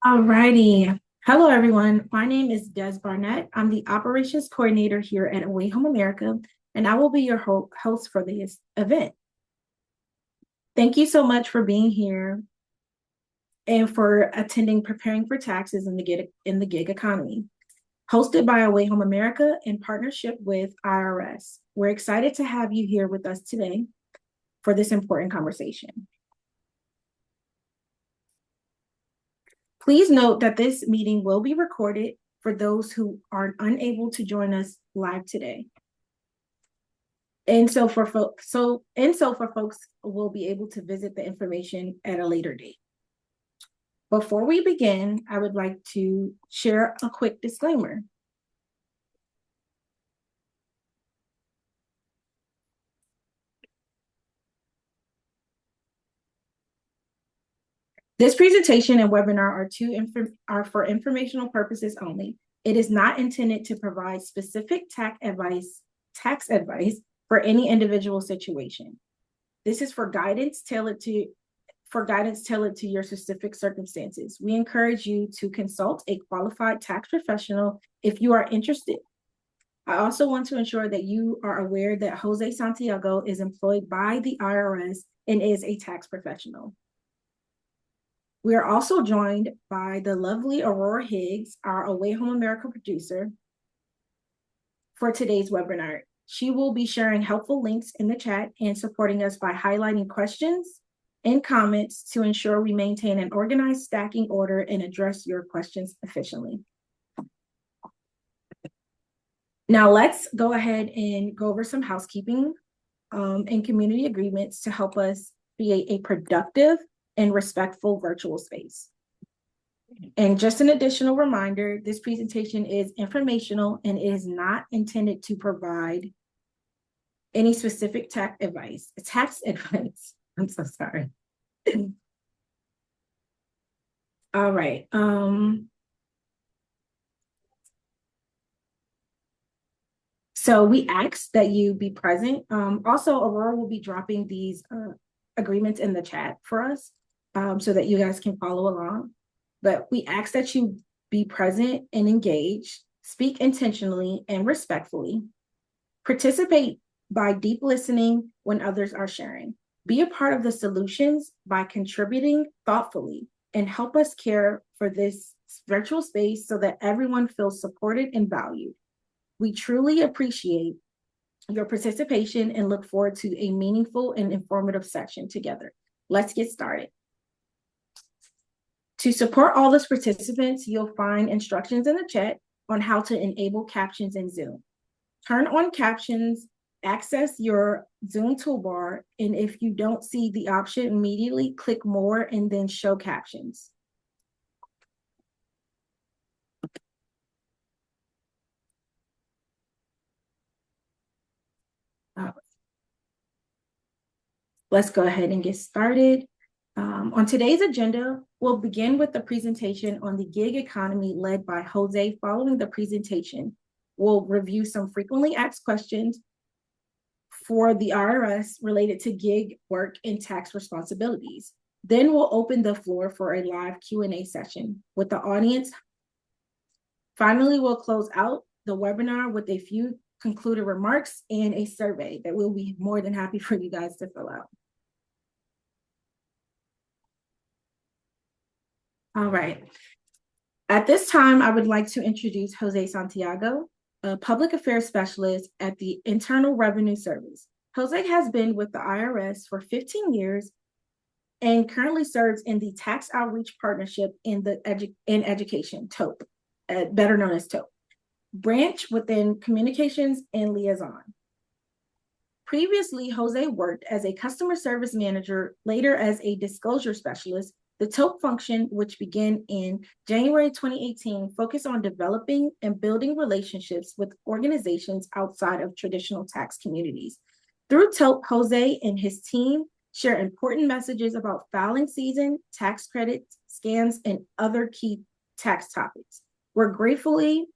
Alrighty. Hello, everyone. My name is Des Barnett. I'm the operations coordinator here at Away Home America, and I will be your host for this event. Thank you so much for being here and for attending Preparing for Taxes in the gig economy, hosted by Away Home America in partnership with IRS. We're excited to have you here with us today for this important conversation. Please note that this meeting will be recorded for those who are unable to join us live today. And so for folks will be able to visit the information at a later date. Before we begin, I would like to share a quick disclaimer. This presentation and webinar are for informational purposes only. It is not intended to provide specific tax advice for any individual situation. This is for guidance tailored to your specific circumstances. We encourage you to consult a qualified tax professional if you are interested. I also want to ensure that you are aware that Jose Santiago is employed by the IRS and is a tax professional. We are also joined by the lovely Aurora Higgs, our Away Home America producer, for today's webinar. She will be sharing helpful links in the chat and supporting us by highlighting questions and comments to ensure we maintain an organized stacking order and address your questions efficiently. Now let's go ahead and go over some housekeeping and community agreements to help us create a productive and respectful virtual space. And just an additional reminder, this presentation is informational and is not intended to provide any specific tax advice. I'm so sorry. All right. So we ask that you be present. Also, Aurora will be dropping these agreements in the chat for us so that you guys can follow along. But we ask that you be present and engage, speak intentionally and respectfully, participate by deep listening when others are sharing, be a part of the solutions by contributing thoughtfully, and help us care for this virtual space so that everyone feels supported and valued. We truly appreciate your participation and look forward to a meaningful and informative session together. Let's get started. To support all those participants, you'll find instructions in the chat on how to enable captions in Zoom. Turn on captions, access your Zoom toolbar, and if you don't see the option immediately, click more and then show captions. Let's go ahead and get started. On today's agenda, we'll begin with the presentation on the gig economy led by Jose. Following the presentation, we'll review some frequently asked questions for the IRS related to gig work and tax responsibilities. Then we'll open the floor for a live Q&A session with the audience. Finally, we'll close out the webinar with a few concluded remarks and a survey that we'll be more than happy for you guys to fill out. All right. At this time, I would like to introduce Jose Santiago, a public affairs specialist at the Internal Revenue Service. Jose has been with the IRS for 15 years and currently serves in the Tax Outreach Partnership in Education, TOPE, better known as TOPE, branch within Communications and Liaison. Previously, Jose worked as a customer service manager, later as a disclosure specialist. The TOPE function, which began in January 2018, focused on developing and building relationships with organizations outside of traditional tax communities. Through TOPE, Jose and his team share important messages about filing season, tax credits, scams, and other key tax topics. We're grateful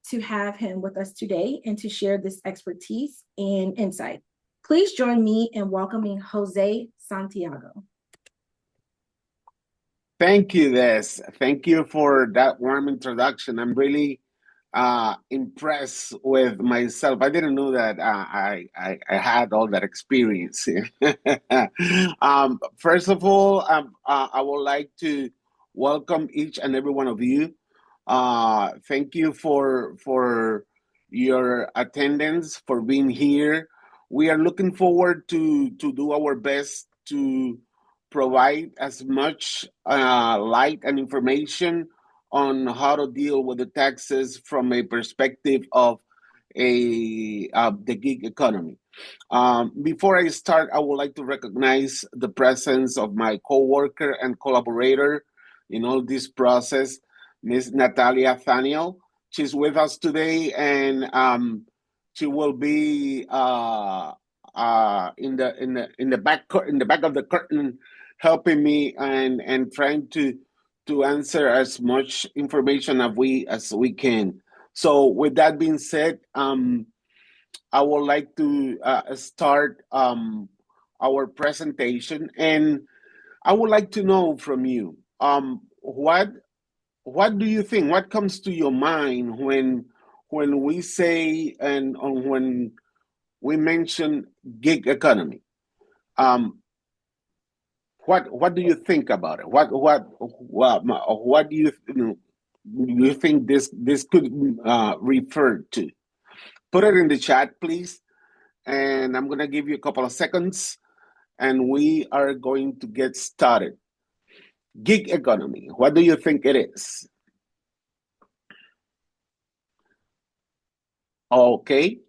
to have him with us today and to share this expertise and insight. Please join me in welcoming Jose Santiago. Thank you, Des. Thank you for that warm introduction. I'm really impressed with myself. I didn't know that I had all that experience. First of all, I would like to welcome each and every one of you. Thank you for your attendance, for being here. We are looking forward to do our best to provide as much light and information on how to deal with the taxes from a perspective of the gig economy. Before I start, I would like to recognize the presence of my coworker and collaborator in all this process, Miss Natalia Thaniel. She's with us today, and she will be in the back of the curtain, helping me and trying to answer as much information as we can. So, with that being said, I would like to start our presentation, and I would like to know from you what do you think? What comes to your mind when we say and when we mention gig economy? Um, what do you think about it? What do you think this could refer to? Put it in the chat, please, and I'm gonna give you a couple of seconds, and we are going to get started. Gig economy. What do you think it is? Okay,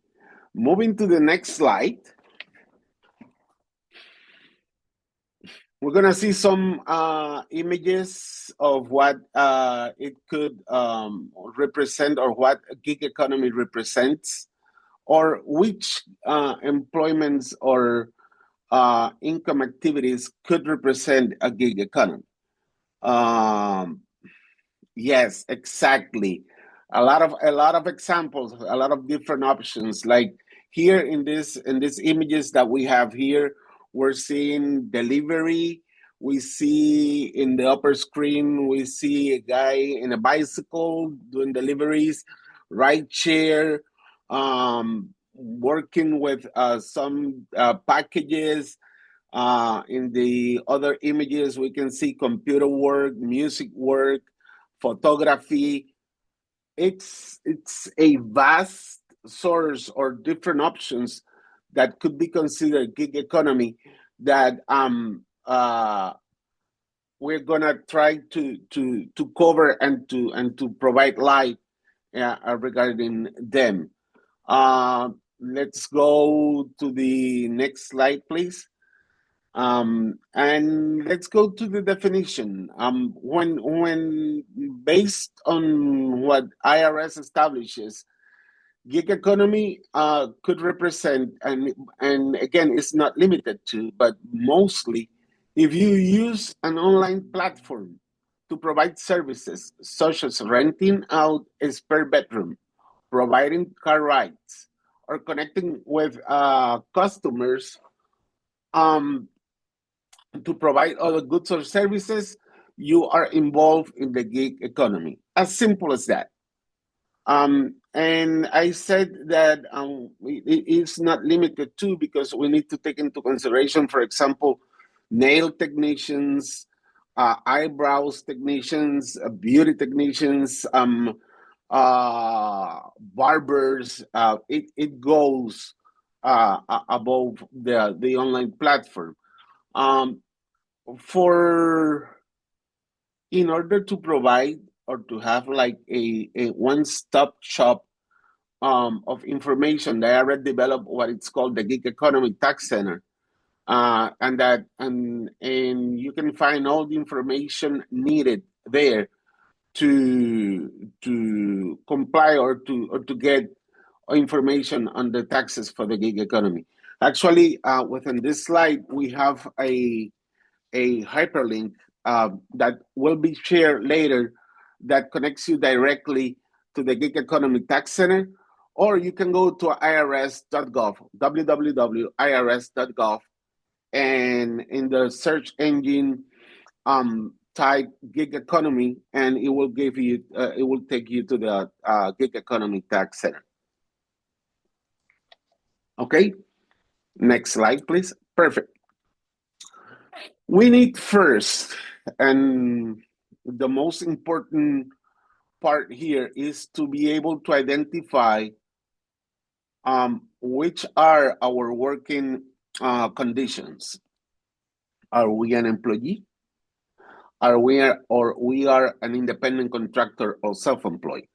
moving to the next slide. We're gonna see some images of what it could represent, or what gig economy represents, or which employments or income activities could represent a gig economy. Um, yes, exactly. A lot of examples, a lot of different options. Like here in these images that we have here, we're seeing delivery. We see in the upper screen, we see a guy in a bicycle doing deliveries, ride share, working with some packages. In the other images, we can see computer work, music work, photography. It's a vast source or different options that could be considered gig economy that we're gonna try to cover and to provide light regarding them. Let's go to the next slide, please. And let's go to the definition. When based on what IRS establishes, gig economy could represent, and again, it's not limited to, but mostly, if you use an online platform to provide services such as renting out a spare bedroom, providing car rides, or connecting with customers, um, to provide other goods or services, you are involved in the gig economy. As simple as that. And I said that it's not limited to, because we need to take into consideration, for example, nail technicians, eyebrows technicians, beauty technicians, barbers. It goes above the online platform. Um, for In order to provide or to have like a one-stop shop of information, they already developed what it's called the Gig Economy Tax Center, and you can find all the information needed there to comply or to get information on the taxes for the gig economy. Actually, within this slide, we have a hyperlink that will be shared later, that connects you directly to the Gig Economy Tax Center, or you can go to irs.gov, www.irs.gov, and in the search engine, type gig economy, and it will give you, it will take you to the gig economy tax center. Okay, next slide, please. Perfect. We need first, and the most important part here is to be able to identify which are our working conditions. Are we an employee? Are we are an independent contractor or self-employed?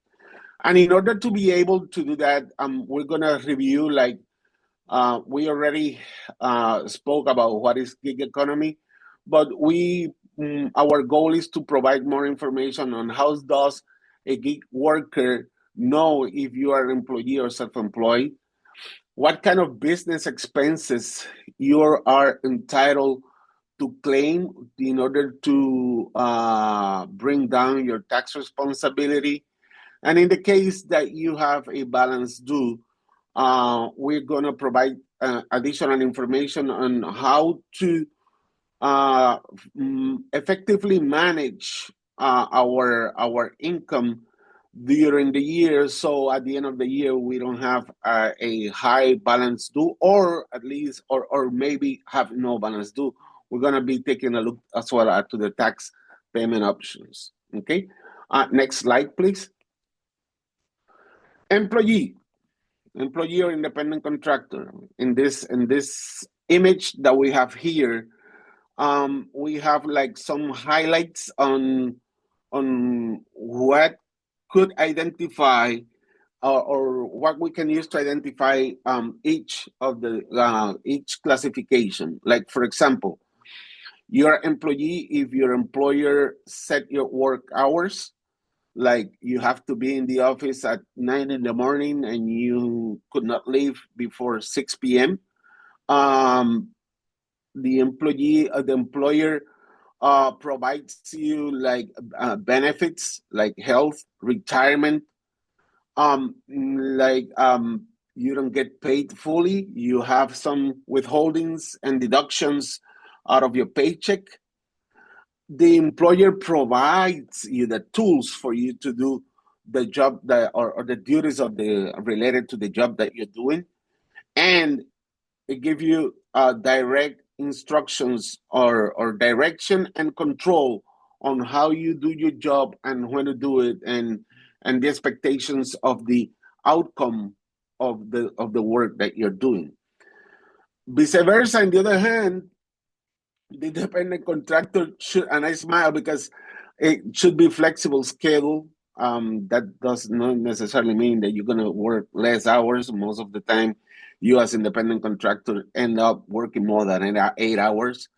And in order to be able to do that, we're gonna review, like we already spoke about what is gig economy, but our goal is to provide more information on how does a gig worker know if you are an employee or self-employed, what kind of business expenses you are entitled to claim in order to bring down your tax responsibility. And in the case that you have a balance due, we're going to provide additional information on how to effectively manage our income during the year, so at the end of the year we don't have a high balance due, or at least, or maybe have no balance due. We're going to be taking a look as well to the tax payment options. Okay, next slide, please. Employee or independent contractor. In this image that we have here, we have like some highlights on what could identify or what we can use to identify each of the each classification. Like, for example, you're employee if your employer set your work hours, like you have to be in the office at 9 in the morning and you could not leave before 6 p.m. The employer provides you like benefits like health, retirement, you don't get paid fully. You have some withholdings and deductions out of your paycheck. The employer provides you the tools for you to do the job or the duties of related to the job that you're doing, and it gives you direct instructions or direction and control on how you do your job and when to do it, and the expectations of the outcome of the work that you're doing. Vice versa, on the other hand, the independent contractor should, and I smile because it should be flexible schedule. That does not necessarily mean that you're going to work less hours. Most of the time, you as independent contractor end up working more than 8 hours.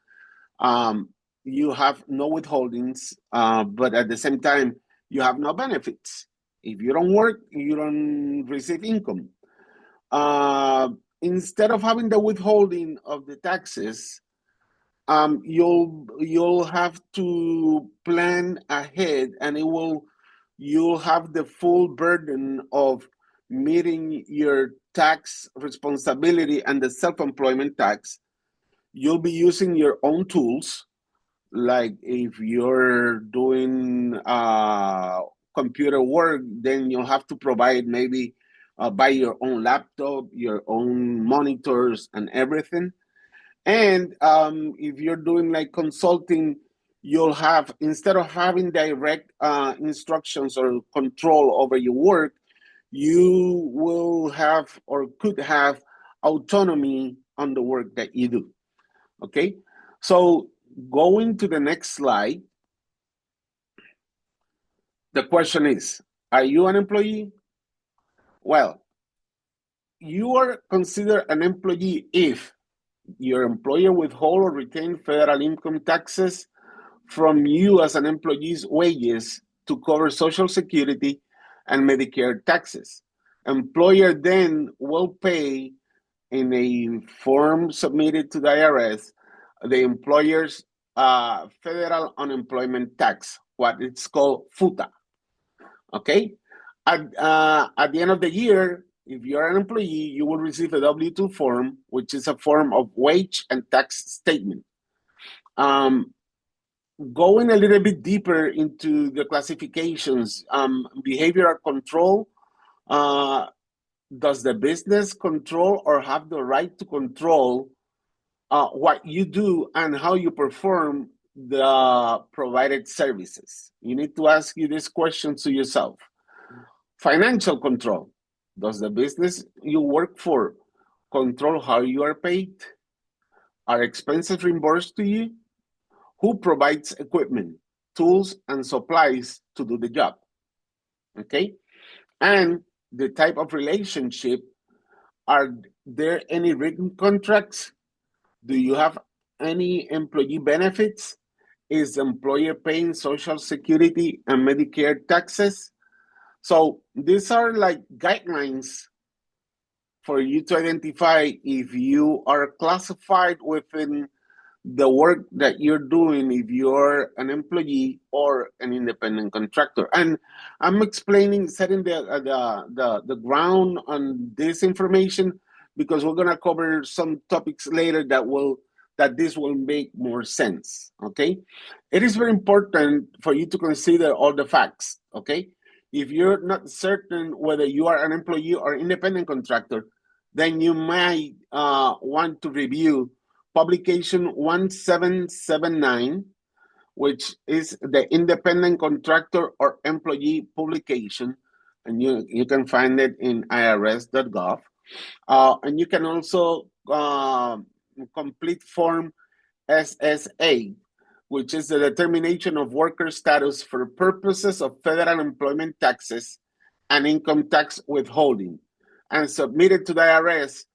You have no withholdings, but at the same time, you have no benefits. If you don't work, you don't receive income. Instead of having the withholding of the taxes, you'll have to plan ahead, and you'll have the full burden of meeting your tax responsibility and the self-employment tax. You'll be using your own tools, like if you're doing computer work, then you'll have to provide maybe buy your own laptop, your own monitors and everything. And if you're doing like consulting, you'll have, instead of having direct instructions or control over your work, you will have or could have autonomy on the work that you do. Okay, so going to the next slide, the question is, are you an employee? Well, you are considered an employee if your employer withhold or retain federal income taxes from you as an employee's wages to cover Social Security and Medicare taxes. Employer then will pay in a form submitted to the IRS the employer's federal unemployment tax, what it's called FUTA. Okay? At the end of the year, if you're an employee, you will receive a W-2 form, which is a form of wage and tax statement. going a little bit deeper into the classifications, behavioral control, does the business control or have the right to control what you do and how you perform the provided services? You need to ask you this question to yourself. Financial control. Does the business you work for control how you are paid? Are expenses reimbursed to you? Who provides equipment, tools, and supplies to do the job? Okay? And the type of relationship, are there any written contracts? Do you have any employee benefits? Is the employer paying Social Security and Medicare taxes? So these are like guidelines for you to identify if you are classified within the work that you're doing, if you're an employee or an independent contractor. And I'm explaining, setting the ground on this information because we're gonna cover some topics later that this will make more sense. Okay, it is very important for you to consider all the facts. Okay, if you're not certain whether you are an employee or independent contractor, then you might want to review publication 1779, which is the independent contractor or employee publication, and you can find it in irs.gov. And you can also complete form SSA, which is the determination of worker status for purposes of federal employment taxes and income tax withholding, and submit it to the IRS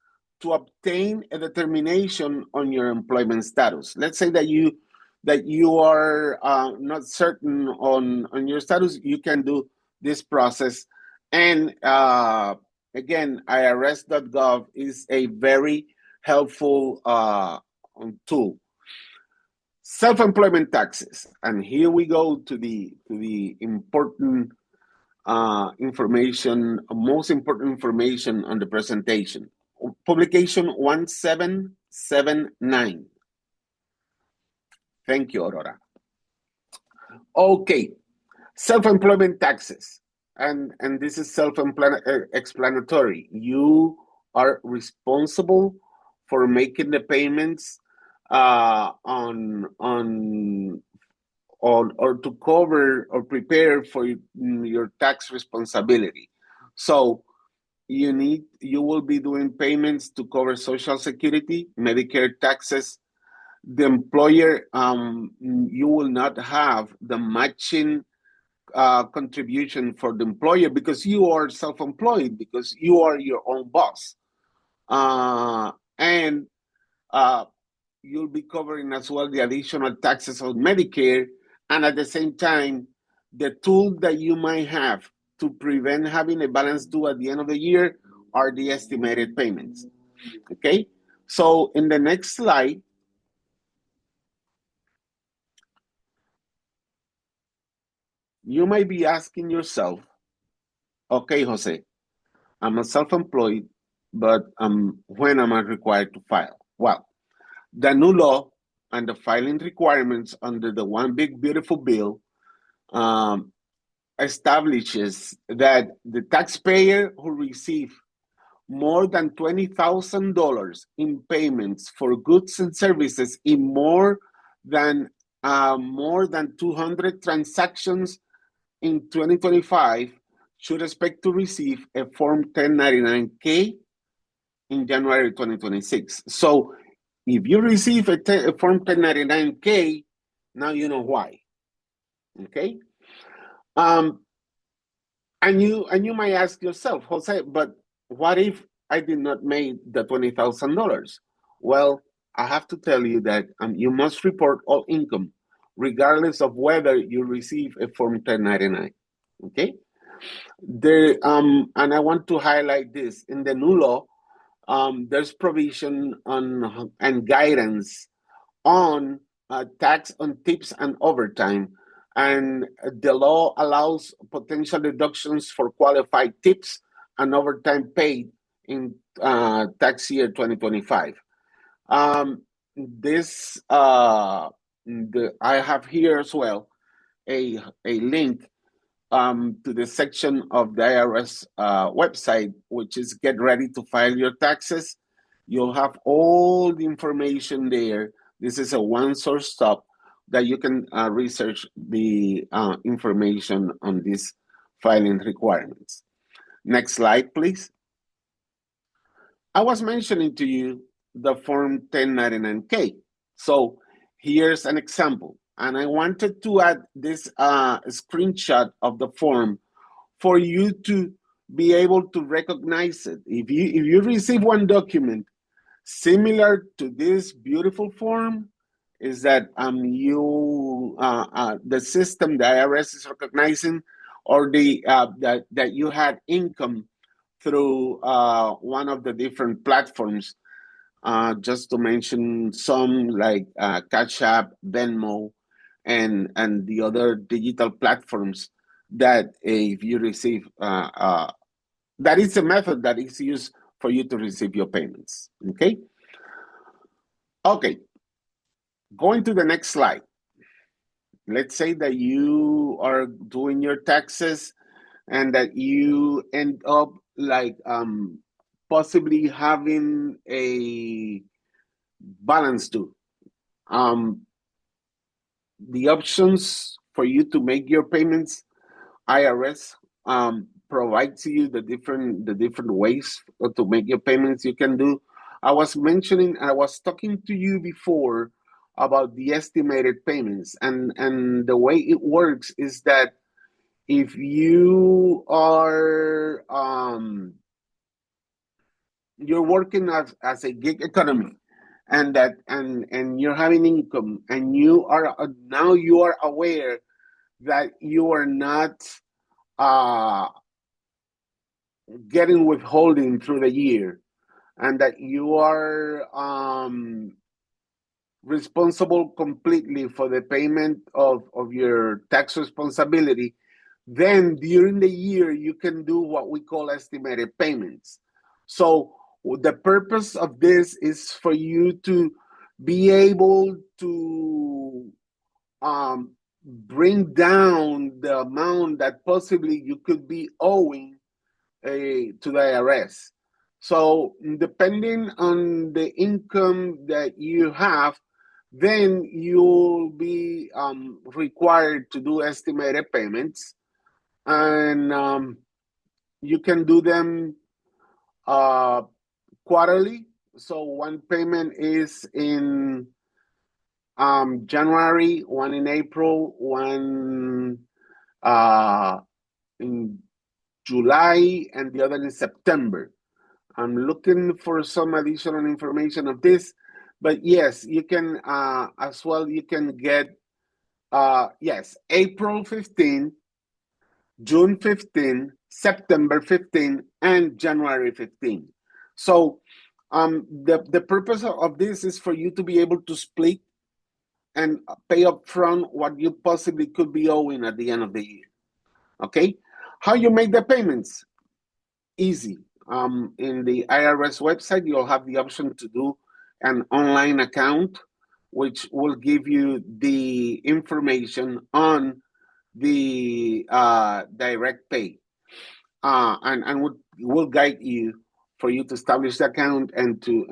to obtain a determination on your employment status. Let's say that you are not certain on your status. You can do this process, and again, irs.gov is a very helpful tool. Self-employment taxes, and here we go to the important information, most important information on the presentation. Publication 1779. Thank you, Aurora. Okay, self-employment taxes, and this is self-explanatory. You are responsible for making the payments on or to cover or prepare for your tax responsibility. So you will be doing payments to cover Social Security, Medicare taxes. The employer, you will not have the matching contribution for the employer because you are self-employed, because you are your own boss. And you'll be covering as well the additional taxes on Medicare, and at the same time, the tool that you might have to prevent having a balance due at the end of the year are the estimated payments. Okay, so in the next slide, you might be asking yourself, okay, Jose, I'm a self-employed, but when am I required to file? Well, the new law and the filing requirements under the One Big Beautiful Bill establishes that the taxpayer who receive more than $20,000 in payments for goods and services in more than 200 transactions in 2025 should expect to receive a Form 1099-K in January 2026. So if you receive a Form 1099-K, now you know why. Okay? And you might ask yourself, Jose, but what if I did not make the $20,000? Well, I have to tell you that you must report all income, regardless of whether you receive a Form 1099. Okay? And I want to highlight this. In the new law, there's provision on and guidance on tax on tips and overtime. And the law allows potential deductions for qualified tips and overtime paid in tax year 2025. This I have here as well a link to the section of the IRS website, which is Get Ready to File Your Taxes. You'll have all the information there. This is a one-source stop that you can research the information on these filing requirements. Next slide, please. I was mentioning to you the Form 1099-K. So here's an example. And I wanted to add this screenshot of the form for you to be able to recognize it. If you receive one document similar to this beautiful form, is that the system, the IRS is recognizing, or that you had income through one of the different platforms, just to mention some like Cash App, Venmo, and the other digital platforms that if you receive, that is a method that is used for you to receive your payments, okay? Okay, going to the next slide. Let's say that you are doing your taxes and that you end up like possibly having a balance due. The options for you to make your payments, IRS provides you the different ways to make your payments you can do. I was talking to you before about the estimated payments, and the way it works is that if you are you're working as a gig economy, and you're having income, and you are now you are aware that you are not getting withholding through the year, and that you are responsible completely for the payment of your tax responsibility, then during the year you can do what we call estimated payments. So the purpose of this is for you to be able to bring down the amount that possibly you could be owing to the IRS. So depending on the income that you have, then you'll be required to do estimated payments, and you can do them quarterly. So one payment is in January, one in April, one in July, and the other in September. I'm looking for some additional information of this, but yes, you can as well. You can get yes, April 15, June 15, September 15, and January 15. So the purpose of this is for you to be able to split and pay up front what you possibly could be owing at the end of the year. Okay, how you make the payments? Easy. In the IRS website, you'll have the option to do an online account, which will give you the information on the direct pay, and will guide you for you to establish the account and to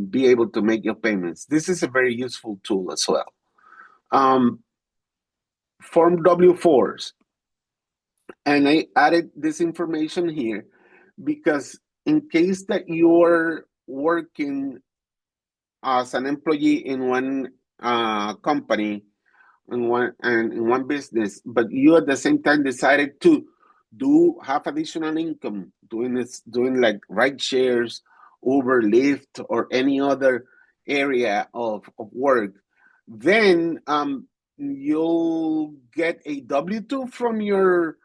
be able to make your payments. This is a very useful tool as well. Form W-4s. And I added this information here because in case that you're working as an employee in one company, in one business, but you at the same time decided to have additional income, doing like ride shares, Uber, Lyft, or any other area of work, then you'll get a W-2 from your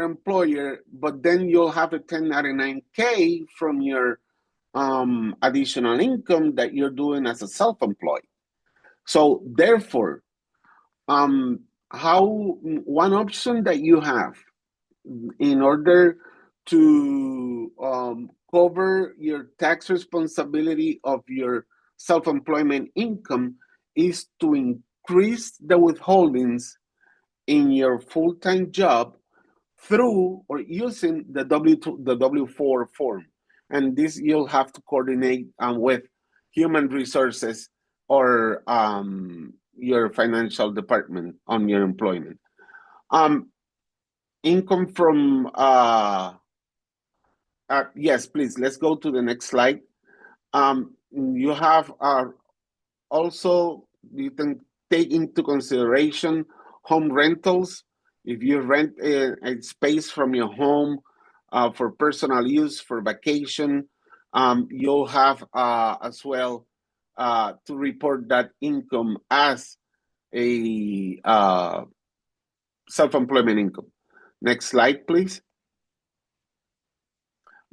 employer, but then you'll have a 1099-K from your additional income that you're doing as a self-employed. So therefore, one option that you have in order to cover your tax responsibility of your self-employment income is to increase the withholdings in your full-time job through or using the W4 form. And this you'll have to coordinate with human resources or your financial department on your employment. Income from, yes, please, let's go to the next slide. You have also, you can take into consideration home rentals. If you rent a space from your home for personal use, for vacation, you'll have as well to report that income as a self-employment income. Next slide, please.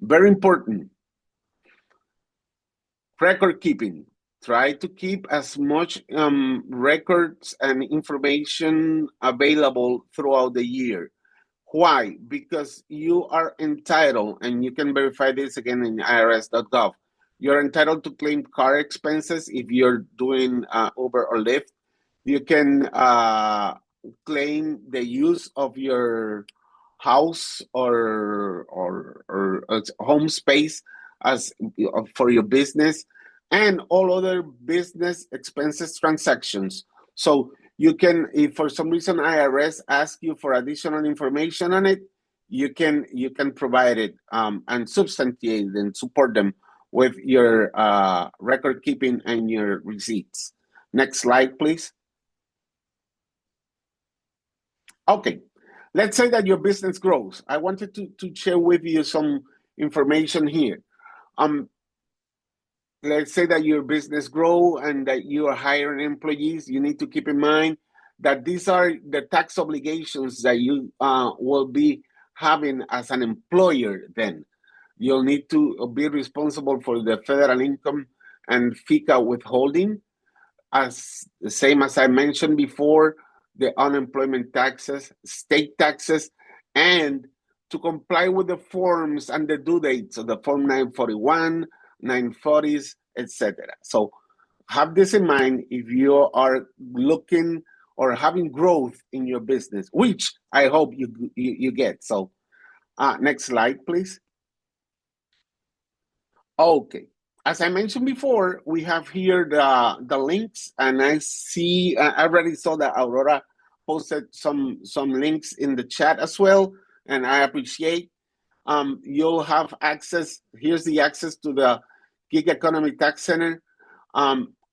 Very important. Record keeping. Try to keep as much records and information available throughout the year. Why? Because you are entitled, and you can verify this again in irs.gov. You're entitled to claim car expenses if you're doing Uber or Lyft. You can claim the use of your house or home space as for your business, and all other business expenses transactions. So you can, if for some reason IRS asks you for additional information on it, you can provide it and substantiate and support them with your record keeping and your receipts. Next slide, please. Okay, let's say that your business grows. I wanted to share with you some information here. Let's say that your business grow and that you are hiring employees. You need to keep in mind that these are the tax obligations that you will be having as an employer. Then you'll need to be responsible for the federal income and FICA withholding, as the same as I mentioned before, the unemployment taxes, state taxes, and to comply with the forms and the due dates of the Form 941, 940s, etc. So have this in mind if you are looking or having growth in your business, which I hope you get. So next slide, please. Okay. As I mentioned before, we have here the links, and I see I already saw that Aurora posted some links in the chat as well, and I appreciate. You'll have access. Here's the access to the Gig Economy Tax Center.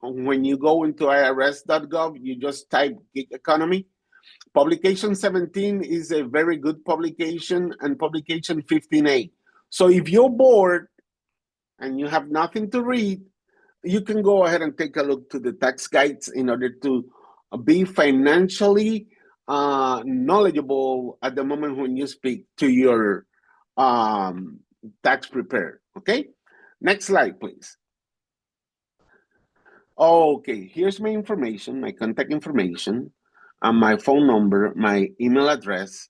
When you go into irs.gov, you just type Gig Economy. Publication 17 is a very good publication, and publication 15A. So if you're bored and you have nothing to read, you can go ahead and take a look to the tax guides in order to be financially knowledgeable at the moment when you speak to your tax preparer. Okay, next slide, please. Okay, here's my information, my contact information, my phone number, my email address.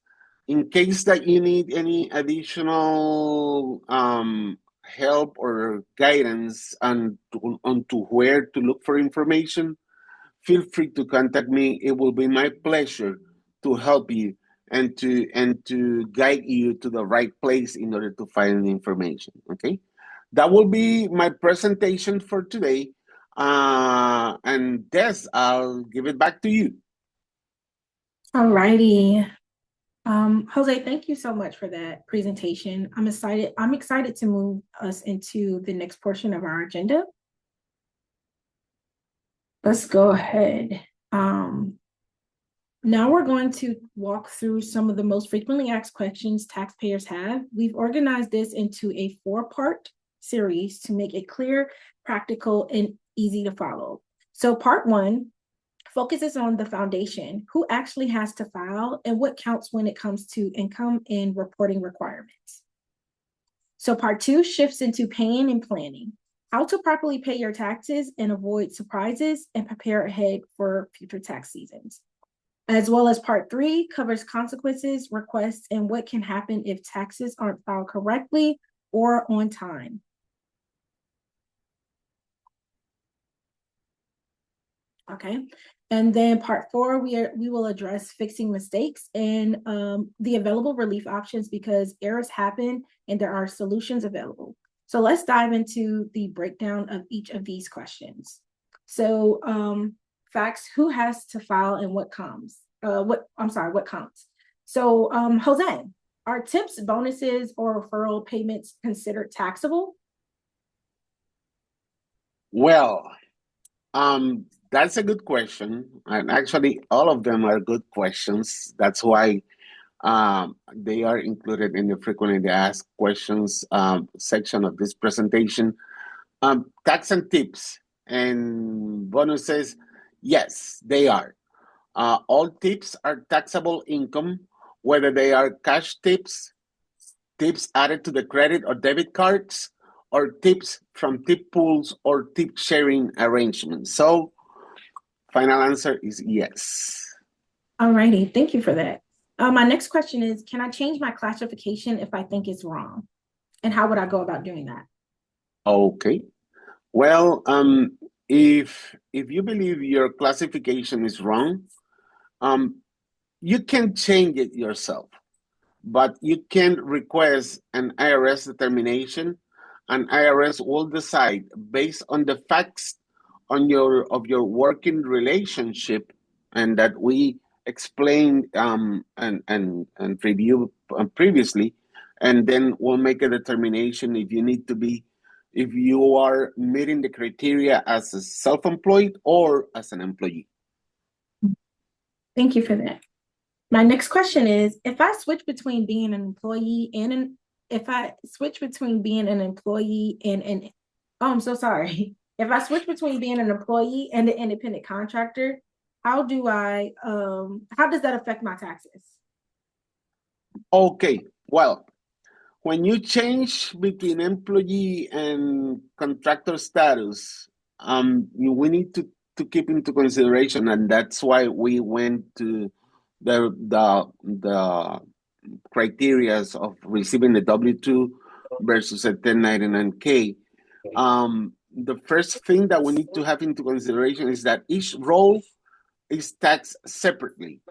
In case that you need any additional help or guidance on to where to look for information, feel free to contact me. It will be my pleasure to help you and to guide you to the right place in order to find the information. Okay, that will be my presentation for today. And Des, I'll give it back to you. All righty. Jose, thank you so much for that presentation. I'm excited to move us into the next portion of our agenda. Let's go ahead. Now we're going to walk through some of the most frequently asked questions taxpayers have. We've organized this into a 4-part series to make it clear, practical, and easy to follow. So part 1 focuses on the foundation, who actually has to file and what counts when it comes to income and reporting requirements. So part 2 shifts into paying and planning, how to properly pay your taxes and avoid surprises and prepare ahead for future tax seasons. As well as part 3 covers consequences, requests, and what can happen if taxes aren't filed correctly or on time. Okay. And then part 4, we will address fixing mistakes and the available relief options because errors happen and there are solutions available. So let's dive into the breakdown of each of these questions. So facts, who has to file and what comes? What counts? So Jose, are tips, bonuses, or referral payments considered taxable? Well, that's a good question, and actually, all of them are good questions. That's why they are included in the frequently asked questions section of this presentation. Tax and tips and bonuses, yes, they are. All tips are taxable income, whether they are cash tips, tips added to the credit or debit cards, or tips from tip pools or tip sharing arrangements. So, final answer is yes. All righty, thank you for that. My next question is, can I change my classification if I think it's wrong? And how would I go about doing that? Okay. Well, if you believe your classification is wrong, um, you can change it yourself, but you can request an IRS determination. An IRS will decide based on the facts on your working relationship, and that we explained and reviewed previously, and then we'll make a determination if you are meeting the criteria as a self-employed or as an employee. Thank you for that. My next question is, if I switch between being an employee and an if I switch between being an employee and an oh, I'm so sorry. If I switch between being an employee and an independent contractor, how does that affect my taxes? Okay, well, when you change between employee and contractor status, we need to keep into consideration, and that's why we went to the criterias of receiving the W-2 versus a 1099-K. The first thing that we need to have into consideration is that each role is taxed separately.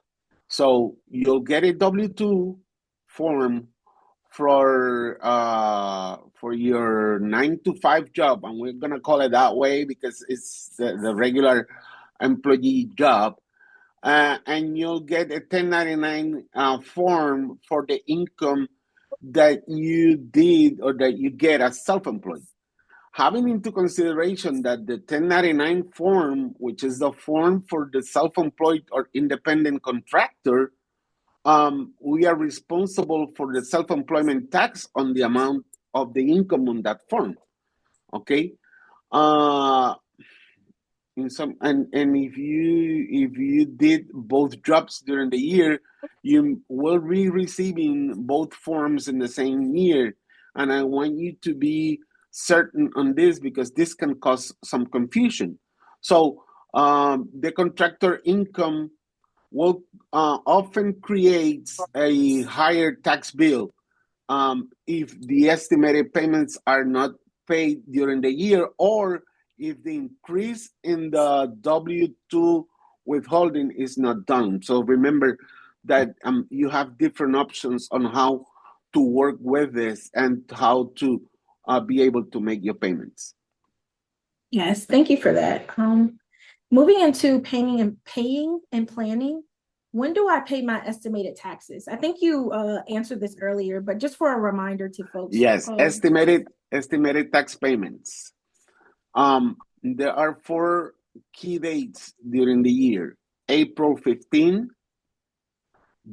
So you'll get a W-2 form for your 9 to 5 job, and we're gonna call it that way because it's the regular employee job. And you'll get a 1099 form for the income that you did or that you get as self-employed. Having into consideration that the 1099 form, which is the form for the self-employed or independent contractor, we are responsible for the self-employment tax on the amount of the income on that form. Okay. Uh, in some and if you did both jobs during the year, you will be receiving both forms in the same year. And I want you to be certain on this because this can cause some confusion. So the contractor income will often creates a higher tax bill if the estimated payments are not paid during the year, or if the increase in the W-2 withholding is not done. So remember that you have different options on how to work with this and how to be able to make your payments. Yes, thank you for that. Moving into paying and planning, when do I pay my estimated taxes? I think you answered this earlier, but just for a reminder to folks. Yes, estimated tax payments. There are 4 key dates during the year: April 15,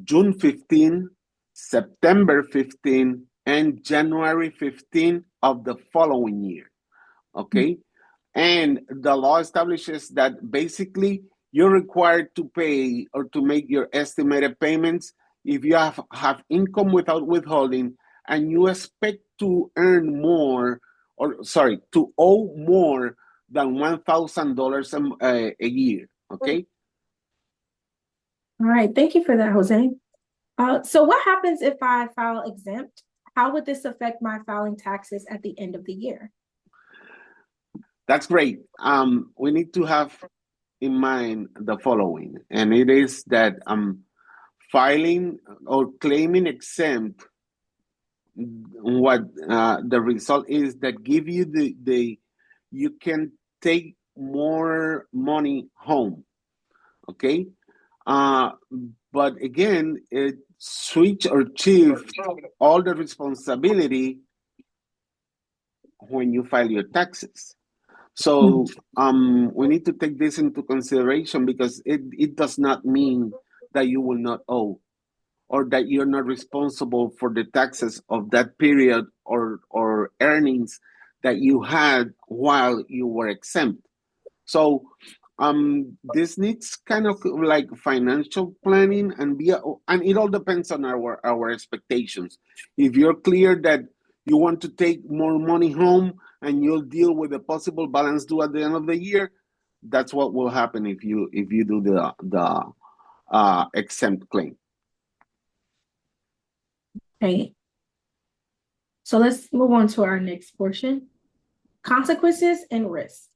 June 15, September 15, and January 15 of the following year. Okay. And the law establishes that basically you're required to pay or to make your estimated payments if you have income without withholding and you expect to earn more, or sorry, to owe more than $1,000 a year. Okay. All right, thank you for that, Jose. So what happens if I file exempt? How would this affect my filing taxes at the end of the year? That's great. We need to have in mind the following, and it is that filing or claiming exempt, what the result is that give you the you can take more money home, okay? Uh, but again, it switch or shift all the responsibility when you file your taxes. So we need to take this into consideration because it does not mean that you will not owe or that you're not responsible for the taxes of that period or earnings that you had while you were exempt. So this needs kind of like financial planning and it all depends on our expectations. If you're clear that you want to take more money home and you'll deal with a possible balance due at the end of the year, that's what will happen if you do the exempt claim. Right. So let's move on to our next portion. Consequences and risks.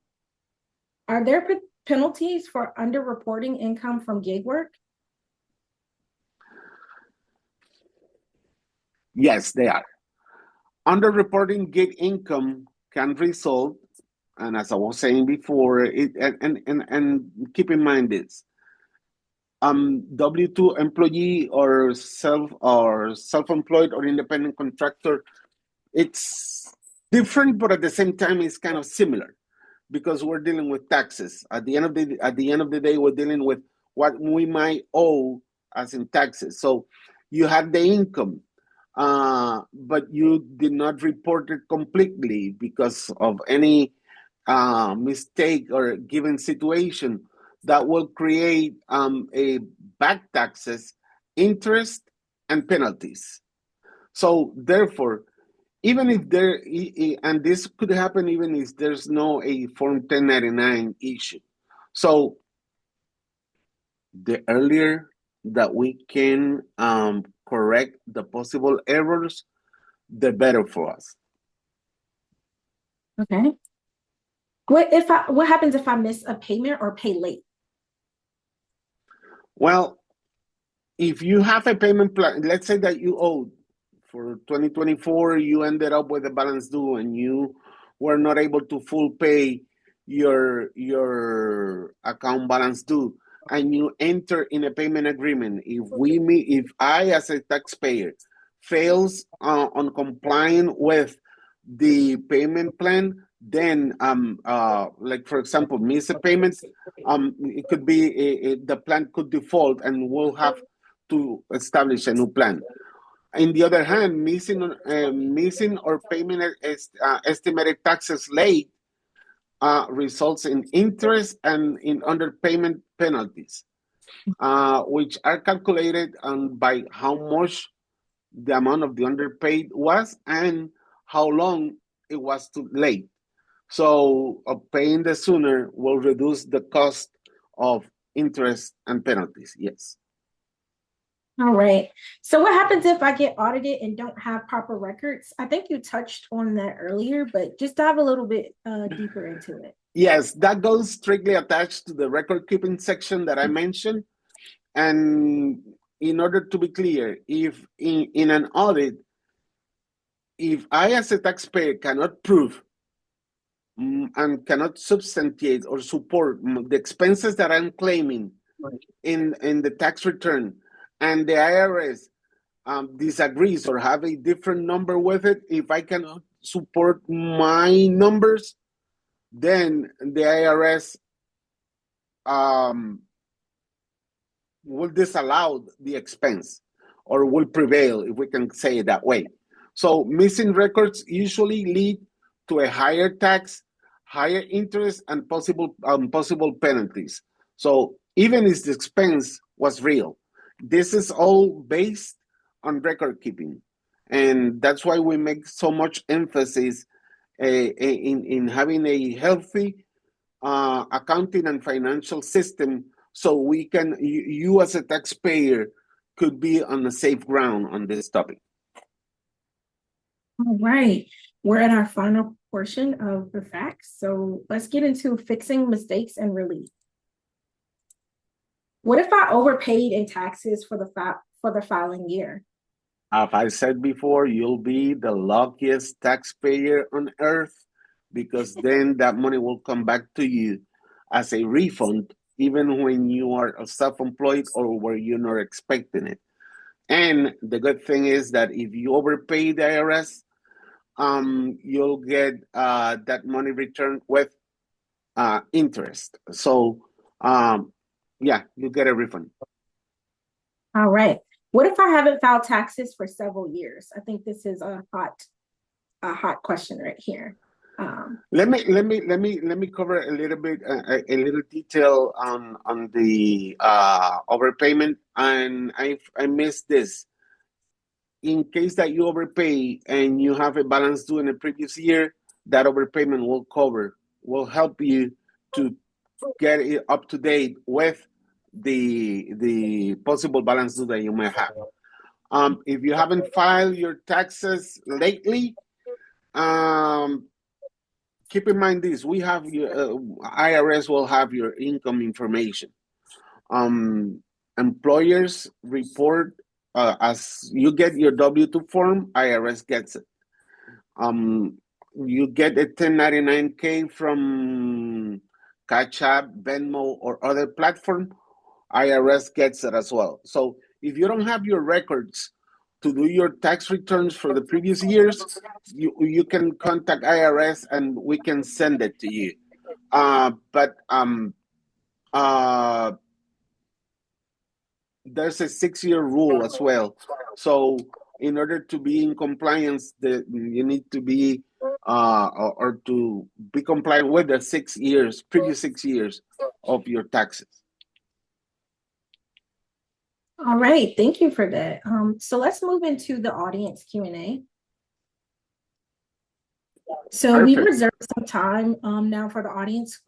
Are there penalties for underreporting income from gig work? Yes, they are. Underreporting gig income can result, and as I was saying before, and keep in mind this: W-2 employee or self-employed or independent contractor, it's different, but at the same time, it's kind of similar because we're dealing with taxes. At the end of the day, we're dealing with what we might owe as in taxes. So you have the income, but you did not report it completely because of any mistake or given situation that will create a back taxes, interest, and penalties. So therefore, even if and this could happen even if there's no a Form 1099 issue. So the earlier that we can correct the possible errors, the better for us. Okay. What happens if I miss a payment or pay late? Well, if you have a payment plan, let's say that you owed for 2024, you ended up with a balance due and you were not able to full pay your account balance due, and you enter in a payment agreement. If I as a taxpayer fails on complying with the payment plan, then like for example, miss a payment, it could be the plan could default and we'll have to establish a new plan. On the other hand, missing or payment estimated taxes late results in interest and in underpayment penalties, which are calculated by how much the amount of the underpaid was and how long it was too late. So paying the sooner will reduce the cost of interest and penalties. Yes. All right. So what happens if I get audited and don't have proper records? I think you touched on that earlier, but just dive a little bit deeper into it. Yes, that goes strictly attached to the record keeping section that I mentioned. And in order to be clear, if in an audit, if I as a taxpayer cannot prove and cannot substantiate or support the expenses that I'm claiming in the tax return, and the IRS disagrees or have a different number with it, if I cannot support my numbers, then the IRS will disallow the expense or will prevail, if we can say it that way. So missing records usually lead to a higher tax, higher interest, and possible penalties. So even if the expense was real, this is all based on record keeping, and that's why we make so much emphasis in having a healthy accounting and financial system, so we can you as a taxpayer could be on a safe ground on this topic. All right. We're at our final portion of the facts. So let's get into fixing mistakes and relief. What if I overpaid in taxes for the filing year? As I said before, you'll be the luckiest taxpayer on earth because then that money will come back to you as a refund, even when you are self-employed or where you're not expecting it. And the good thing is that if you overpay the IRS, you'll get that money returned with interest. So, yeah, you get a refund. All right. What if I haven't filed taxes for several years? I think this is a hot question right here. Let me cover a little bit, a little detail on the overpayment, and I missed this. In case that you overpay and you have a balance due in the previous year, that overpayment will help you to get it up to date with the possible balance due that you may have. If you haven't filed your taxes lately, keep in mind this: we have your IRS will have your income information. Employers report as you get your W-2 form, IRS gets it. You get a 1099-K from Cash App, Venmo, or other platform, IRS gets it as well. So if you don't have your records to do your tax returns for the previous years, you can contact IRS and we can send it to you. But there's a 6-year rule as well. So in order to be in compliance, you need to be or to be compliant with the previous 6 years of your taxes. All right, thank you for that. So let's move into the audience Q&A. So Perfect. we reserved some time now for the audience.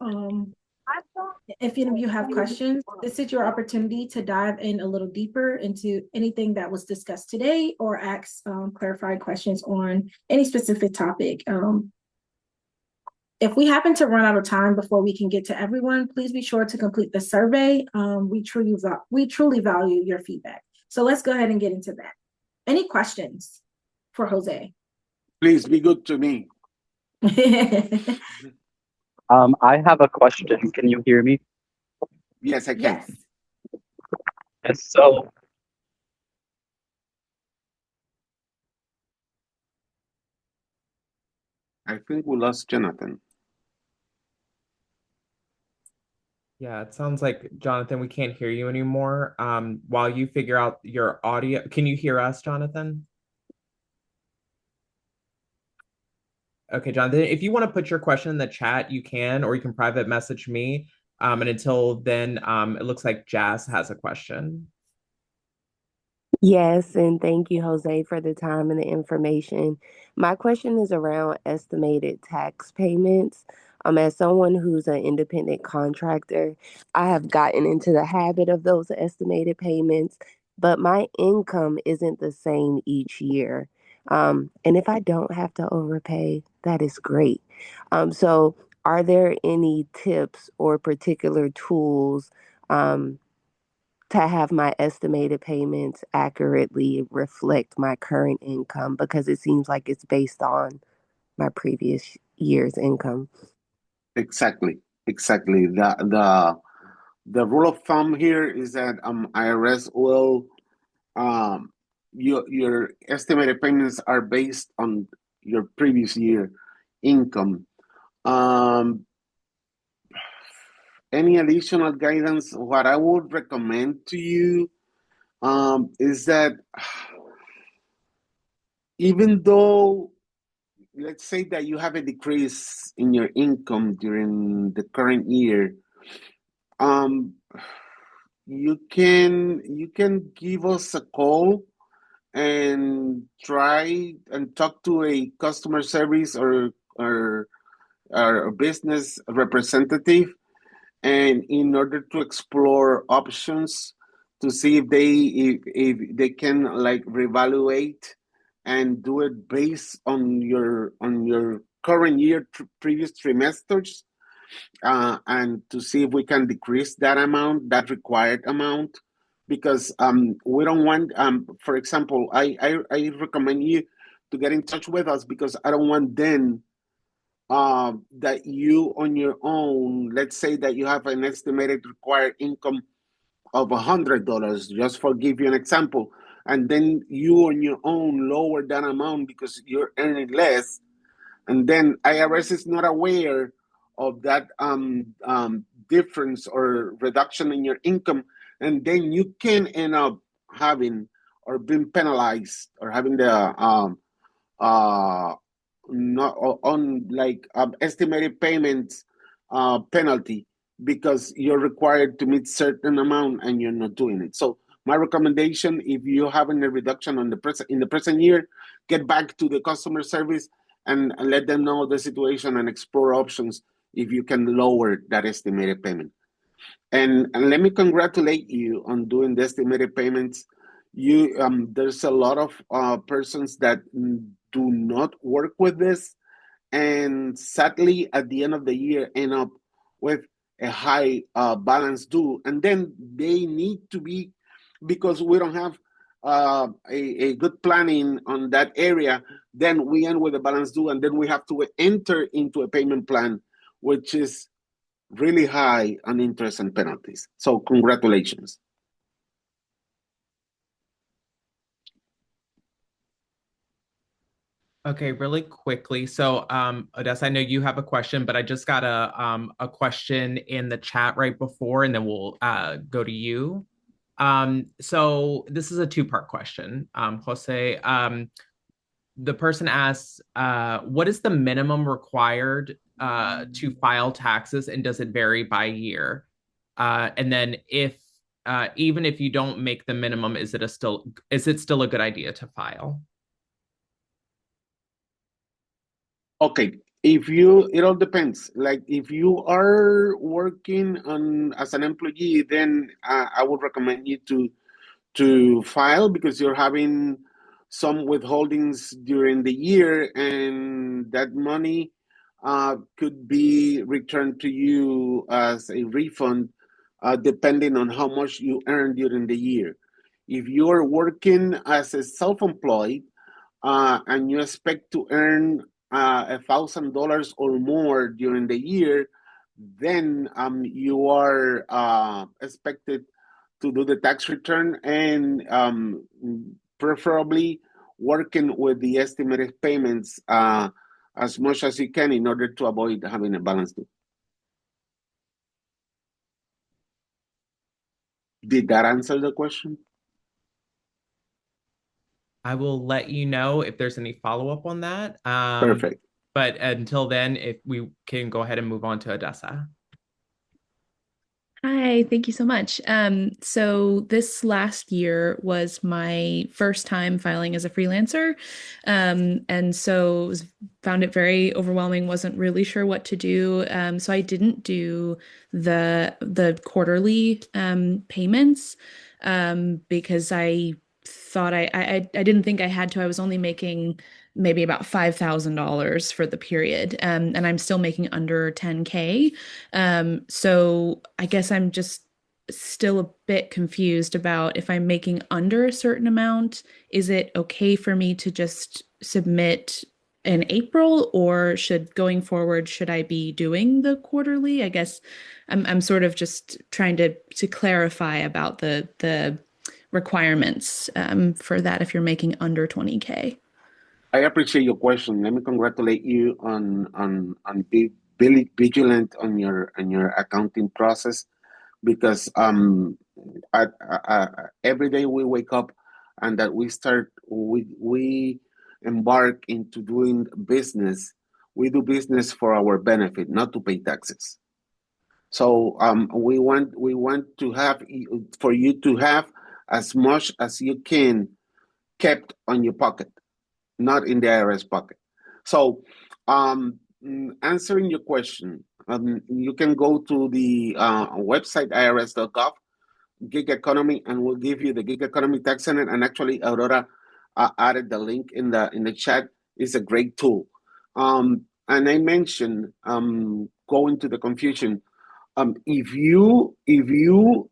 If any of you have questions, this is your opportunity to dive in a little deeper into anything that was discussed today or ask clarifying questions on any specific topic. If we happen to run out of time before we can get to everyone, please be sure to complete the survey. We truly value your feedback. So let's go ahead and get into that. Any questions for Jose? Please be good to me. I have a question. Can you hear me? Yes, I can. Yes. Yes, so I think we lost Jonathan. Yeah, it sounds like, Jonathan, we can't hear you anymore. While you figure out your audio, can you hear us, Jonathan? Okay, Jonathan, if you want to put your question in the chat, you can, or you can private message me. And until then, it looks like Jazz has a question. Yes, and thank you, Jose, for the time and the information. My question is around estimated tax payments. As someone who's an independent contractor, I have gotten into the habit of those estimated payments, but my income isn't the same each year. And if I don't have to overpay, that is great. So are there any tips or particular tools to have my estimated payments accurately reflect my current income, because it seems like it's based on my previous year's income? Exactly. The rule of thumb here is that IRS will your estimated payments are based on your previous year income. Any additional guidance? What I would recommend to you is that even though, let's say that you have a decrease in your income during the current year, you can give us a call and try and talk to a customer service or a business representative, and in order to explore options to see if they can like reevaluate and do it based on your current year previous trimesters, and to see if we can decrease that amount, that required amount, because we don't want, for example, I recommend you to get in touch with us, because I don't want then that you on your own, let's say that you have an estimated required income of $100, just for give you an example, and then you on your own lower that amount because you're earning less, and then IRS is not aware of that difference or reduction in your income, and then you can end up having or being penalized or having the uh, not on like estimated payments penalty, because you're required to meet certain amount and you're not doing it. So my recommendation, if you're having a reduction on the present in the present year, get back to the customer service and let them know the situation and explore options if you can lower that estimated payment. And let me congratulate you on doing the estimated payments. You there's a lot of persons that do not work with this, and sadly at the end of the year end up with a high balance due, and then they need to be, because we don't have a good planning on that area, then we end with a balance due, and then we have to enter into a payment plan which is really high on interest and penalties. So congratulations. Okay, really quickly. So, Odessa, I know you have a question, but I just got a question in the chat right before, and then we'll go to you. So this is a two-part question. Jose, the person asks, what is the minimum required to file taxes, and does it vary by year? And then if even if you don't make the minimum, is it still a good idea to file? Okay, if you, it all depends. Like if you are working on as an employee, then I would recommend you to file, because you're having some withholdings during the year, and that money could be returned to you as a refund, depending on how much you earn during the year. If you're working as a self-employed, and you expect to earn $1,000 or more during the year, then you are expected to do the tax return, and preferably working with the estimated payments as much as you can in order to avoid having a balance due. Did that answer the question? I will let you know if there's any follow-up on that. Perfect. But until then, if we can go ahead and move on to Odessa. Hi, thank you so much. So this last year was my first time filing as a freelancer. And so found it very overwhelming, wasn't really sure what to do. So I didn't do the quarterly payments because I thought I didn't think I had to. I was only making maybe about $5,000 for the period. And I'm still making under 10K. So I guess I'm just still a bit confused about if I'm making under a certain amount, is it okay for me to just submit in April, or going forward, should I be doing the quarterly? I guess I'm sort of just trying to clarify about the requirements for that if you're making under 20K. I appreciate your question. Let me congratulate you on being really vigilant on your accounting process, because every day we wake up and that we embark into doing business. We do business for our benefit, not to pay taxes. So we want to have for you to have as much as you can kept on your pocket, not in the IRS pocket. So answering your question, you can go to the website irs.gov, gig economy, and we'll give you the gig economy tax center. And actually Aurora added the link in the chat. It's a great tool. and I mentioned, going to the confusion, if you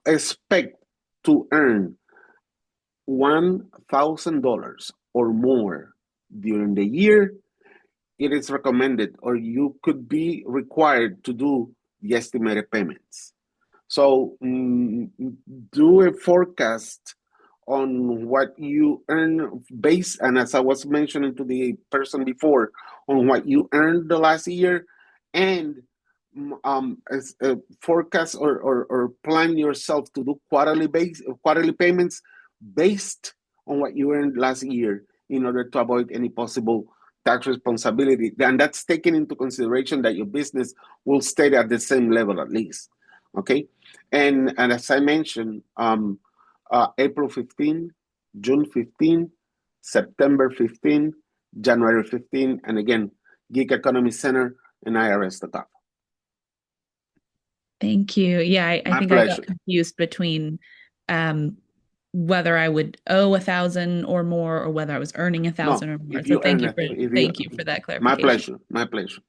expect to earn $1,000 or more during the year, it is recommended, or you could be required to do the estimated payments. So do a forecast on what you earn based, and as I was mentioning to the person before, on what you earned the last year, and as a forecast or plan yourself to do quarterly payments based on what you earned last year in order to avoid any possible tax responsibility. And that's taking into consideration that your business will stay at the same level at least. Okay. And as I mentioned, April 15, June 15, September 15, January 15, and again, Gig Economy Center and IRS.gov. Thank you. Yeah, I My think pleasure. I got confused between whether I would owe 1,000 or more, or whether I was earning 1,000 or more. If So you thank earn you it, for if you- that My clarification. pleasure. My pleasure.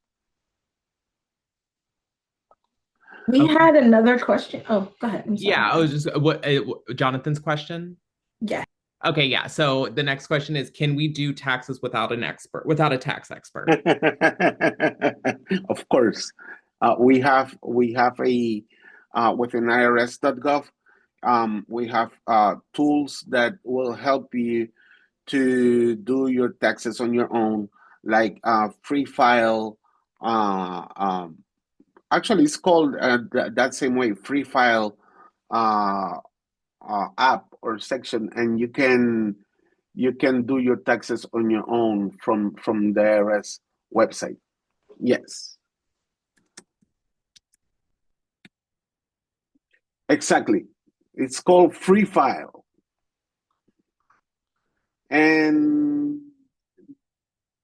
We Okay. had another question. Oh, go ahead. I'm sorry. Yeah, I was just what Jonathan's question. Yeah. Okay, yeah. So the next question is, can we do taxes without a tax expert? Of course, we have a within IRS.gov. We have tools that will help you to do your taxes on your own, like Free File. Actually, it's called that same way, Free File app or section, and you can do your taxes on your own from the IRS website. Yes, exactly. It's called Free File. And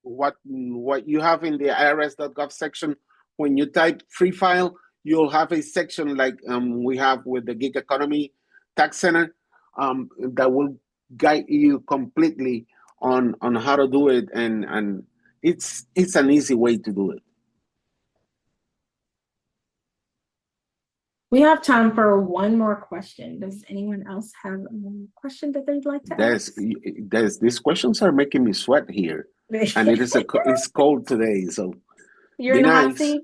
what you have in the IRS.gov section, when you type Free File, you'll have a section like we have with the Gig Economy Tax Center that will guide you completely on how to do it, and it's an easy way to do it. We have time for one more question. Does anyone else have a question that they'd like to ask? These questions are making me sweat here, and it's cold today, so You're be in the hot nice. seat?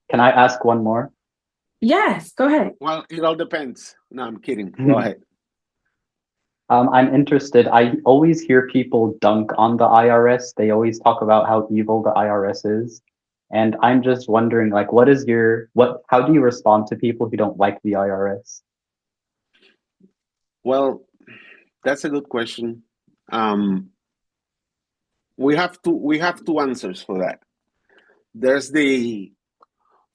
Can I ask one more? Yes, go ahead. Well, it all depends. No, I'm kidding. Go ahead. I'm interested. I always hear people dunk on the IRS. They always talk about how evil the IRS is. And I'm just wondering, like, how do you respond to people who don't like the IRS? Well, that's a good question. We have two answers for that. There's the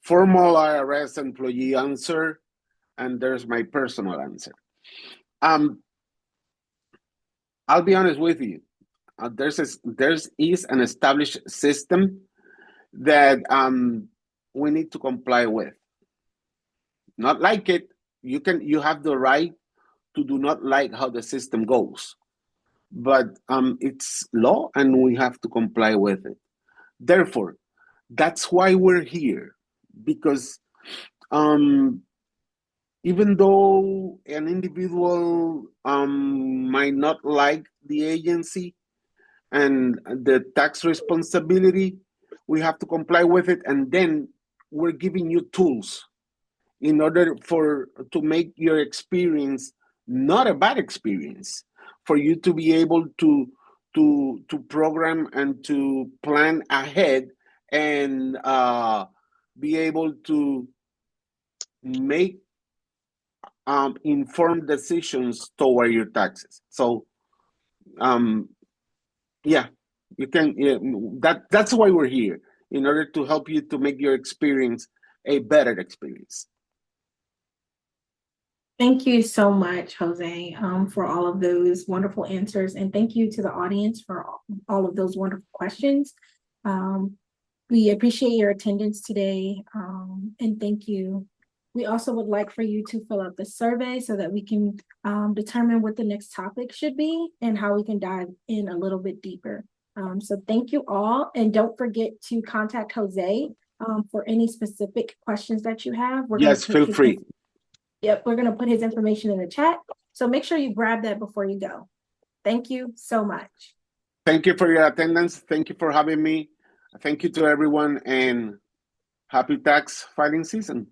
formal IRS employee answer, and there's my personal answer. I'll be honest with you. There is an established system that we need to comply with. Not like it. You have the right to do not like how the system goes, but it's law and we have to comply with it. Therefore, that's why we're here, because even though an individual might not like the agency and the tax responsibility, we have to comply with it, and then we're giving you tools in order to make your experience not a bad experience, for you to be able to program and to plan ahead and be able to make informed decisions toward your taxes. So yeah, you can. Yeah, that's why we're here, in order to help you to make your experience a better experience. Thank you so much, Jose, for all of those wonderful answers. And thank you to the audience for all of those wonderful questions. We appreciate your attendance today. And thank you. We also would like for you to fill out the survey so that we can determine what the next topic should be and how we can dive in a little bit deeper. So thank you all. And don't forget to contact Jose for any specific questions that you have. Yes, feel free. Yep, we're going to put his information in the chat. So make sure you grab that before you go. Thank you so much. Thank you for your attendance. Thank you for having me. Thank you to everyone, and happy tax filing season.